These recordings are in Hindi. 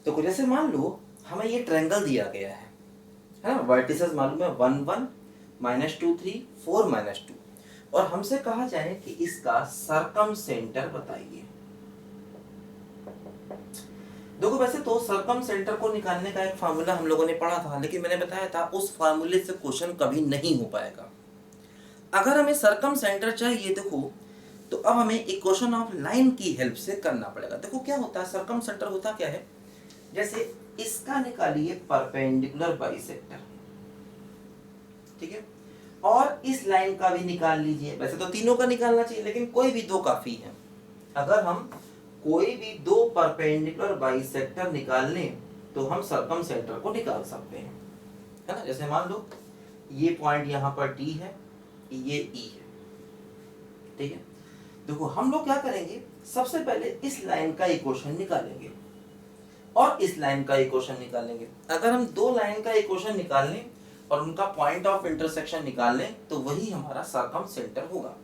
तो जैसे मान लो हमें ये ट्रायंगल दिया गया है ना, वर्टिसेस मालूम है 1 1 -2 3 4 -2, और हमसे कहा जाए कि इसका सरकम सेंटर बताइए। देखो वैसे तो सरकम सेंटर को निकालने का एक फार्मूला हम लोगों ने पढ़ा था, लेकिन मैंने बताया था उस फार्मूले से क्वेश्चन कभी नहीं हो पाएगा। अगर हमें सरकम सेंटर चाहिए देखो, तो अब हमें इक्वेशन ऑफ लाइन की हेल्प से करना पड़ेगा। देखो क्या होता है, सरकम सेंटर होता क्या है, जैसे इसका निकालिए परपेंडिकुलर बाइसेक्टर, ठीक है, और इस लाइन का भी निकाल लीजिए। वैसे तो तीनों का निकालना चाहिए, लेकिन कोई भी दो काफी है। अगर हम कोई भी दो परपेंडिकुलर बाइसेक्टर निकाल लें तो हम सरकम सेंटर को निकाल सकते हैं, है ना। जैसे मान लो ये पॉइंट यहाँ पर डी है, ये ई है, ठीक है। देखो हम लोग क्या करेंगे, सबसे पहले इस लाइन का इक्वेशन निकालेंगे और इस लाइन का इक्वेशन निकालेंगे। अगर हम दो लाइन का इक्वेशन निकाल लें और उनका पॉइंट ऑफ इंटरसेक्शन निकाल लें तो वही हमारा सरकम सेंटर होगा।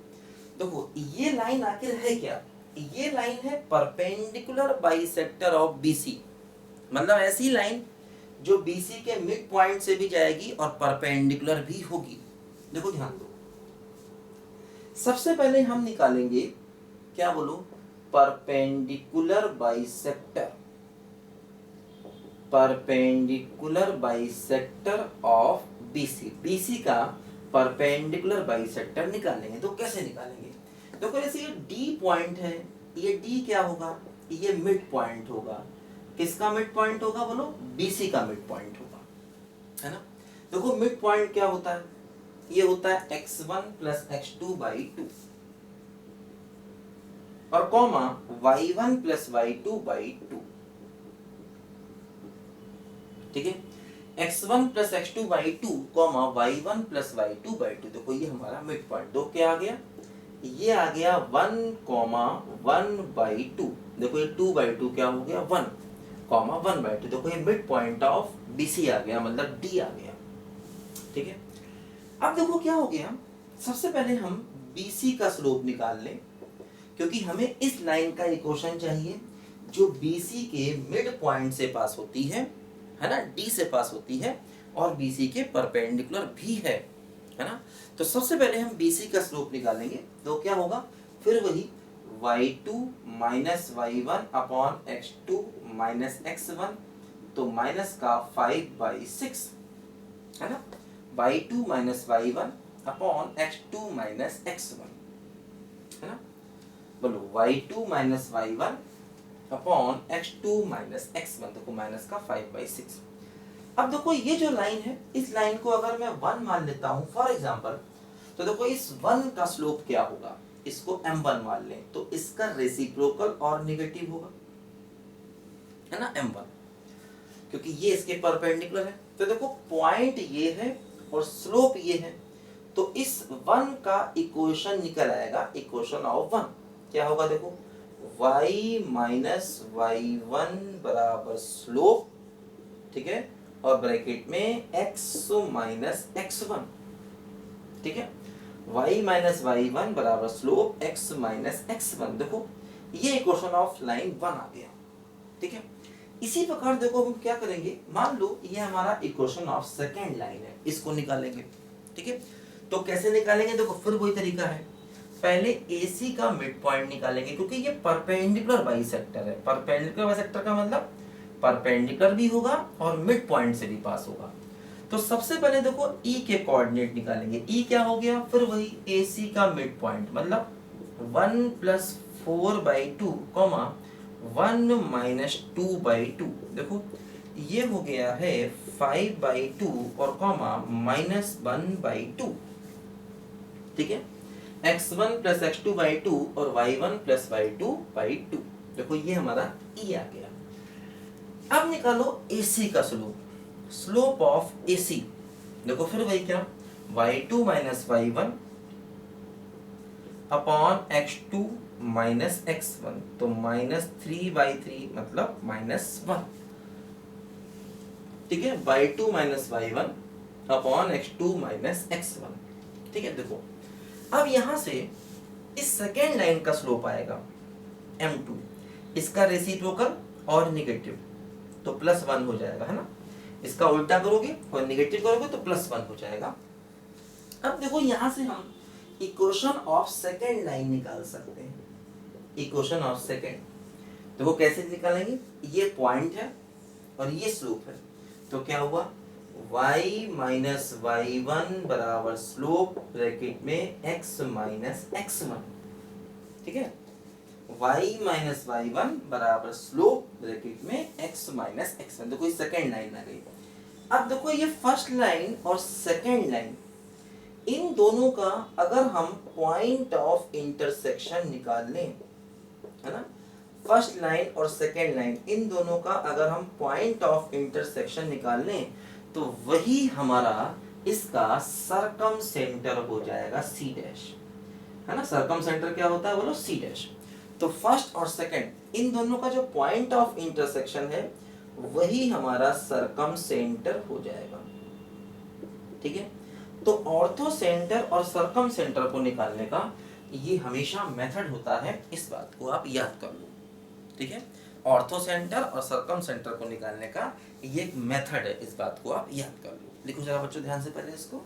देखो ये लाइन आखिर है क्या, ये लाइन है परपेंडिकुलर बाइसेक्टर ऑफ बीसी, मतलब ऐसी लाइन जो बीसी के मिड पॉइंट से भी जाएगी और परपेंडिकुलर भी होगी। देखो ध्यान दो, सबसे पहले हम निकालेंगे, क्या बोलो, perpendicular bisector, perpendicular bisector of BC, BC का परपेंडिकुलर बाइसेक्टर निकालेंगे। तो कैसे निकालेंगे, देखो जैसे ये डी पॉइंट है, ये डी क्या होगा, ये मिड पॉइंट होगा। किसका मिड पॉइंट होगा बोलो, बीसी का मिड पॉइंट होगा, है ना। देखो मिड पॉइंट क्या होता है, ये होता है x1 + x2/2 और कॉमा y1 + y2/2, ठीक है। x1 + x2/2 comma y1 + y2/2, देखो ये हमारा मिड पॉइंट। दो क्या आ गया, ये आ गया 1, 1/2, देखो ये 2/2 क्या हो गया 1, 1/2, देखो ये मिड पॉइंट ऑफ बीसी आ गया, मतलब डी आ गया, ठीक है। अब देखो क्या हो गया, सबसे पहले हम बीसी का स्लोप निकाल लें, क्योंकि हमें इस लाइन का इक्वेशन चाहिए जो बीसी के मिड पॉइंट से पास होती है ना, डी से पास होती है और बीसी के परपेंडिकुलर भी है ना। तो सबसे पहले हम बीसी का स्लोप निकालेंगे, तो क्या होगा, फिर वही y2 - y1 upon x2 - x1, तो माइनस का 5/6, है ना, y2 - y1 upon x2 - x1, है ना। बोलो y2 - y1 upon x2 - x1, देखो माइनस का 5/6। अब देखो ये जो लाइन है, इस लाइन को अगर मैं 1 मान लेता हूं फॉर एग्जांपल, तो देखो इस 1 का स्लोप क्या होगा, इसको m1 मान लें, तो इसका रेसिप्रोकल और नेगेटिव होगा, है ना, m1, क्योंकि ये इसके परपेंडिकुलर है। तो देखो पॉइंट ये है और स्लोप ये है, तो इस 1 का इक्वेशन निकल आएगा, इक्वेशन ऑफ 1 क्या होगा, देखो y - y1 बराबर स्लोप, ठीक है, और ब्रैकेट में x - x1, ठीक है, y - y1 बराबर स्लोप x - x1, देखो ये इक्वेशन ऑफ लाइन 1 आ गया, ठीक है। इसी प्रकार देखो हम क्या करेंगे, मान लो ये हमारा इक्वेशन ऑफ सेकेंड लाइन है, इसको निकालेंगे, ठीक है। तो कैसे निकालेंगे, देखो फिर वही तरीका है, पहले AC का मिड पॉइंट निकालेंगे, क्योंकि ये परपेंडिकुलर बाइसेक्टर है। परपेंडिकुलर बाइसेक्टर का मतलब परपेंडिकुलर भी होगा और मिड पॉइंट से भी पास होगा। तो सबसे पहले देखो E के कोऑर्डिनेट निकालेंगे, E क्या हो गया, फिर वही AC का मिड पॉइंट, मतलब 1 + 4/2 कॉमा 1 - 2/2, देखो ये हो गया है 5/2 और कॉमा -1/2, ठीक है। x1 + x2/2 और y1 + y2/2, देखो ये हमारा E आ गया। अब निकालो AC का स्लोप, स्लोप ऑफ AC, देखो फिर वही क्या, y2 - y1 upon x2 - x1, तो -3/3 मतलब -1, ठीक है, y2 - y1 upon x2 - x1, ठीक है। देखो अब यहां से इस सेकेंड लाइन का स्लोप आएगा m2, इसका रेसिप्रोकल और नेगेटिव, तो +1 हो जाएगा, है ना। इसका उल्टा करोगे और नेगेटिव करोगे तो +1 हो जाएगा। अब देखो यहां से हम इक्वेशन ऑफ सेकेंड लाइन निकाल सकते हैं। इक्वेशन ऑफ सेकेंड तो वो कैसे निकालेंगे, ये पॉइंट है और ये स्लोप है, तो क्या हुआ y माइनस y1 बराबर स्लोप ब्रैकेट में x माइनस x1, ठीक है। y माइनस y1 बराबर स्लोप ब्रैकेट में x माइनस x1, देखो ये सेकेंड लाइन आ गई। अब देखो ये फर्स्ट लाइन और सेकेंड लाइन, इन दोनों का अगर हम पॉइंट ऑफ इंटरसेक्शन निकाल लें, है ना, फर्स्ट लाइन और सेकेंड लाइन इन दोनों का अगर हम पॉइंट ऑफ इंटरसेक्शन निकाल लें तो वही हमारा इसका सरकम सेंटर हो जाएगा C डैश, है ना। सरकम सेंटर क्या होता है बोलो, C डैश। तो फर्स्ट और सेकेंड इन दोनों का जो पॉइंट ऑफ इंटरसेक्शन है वही हमारा सरकम सेंटर हो जाएगा, ठीक है। तो ऑर्थो सेंटर और सरकम सेंटर को निकालने का ये हमेशा मेथड होता है, इस बात को आप याद कर लो, ठीक है। ऑर्थो सेंटर और सरकम सेंटर को निकालने का ये एक मेथड है, इस बात को आप याद कर लो। लिखो जरा बच्चों ध्यान से पहले इसको।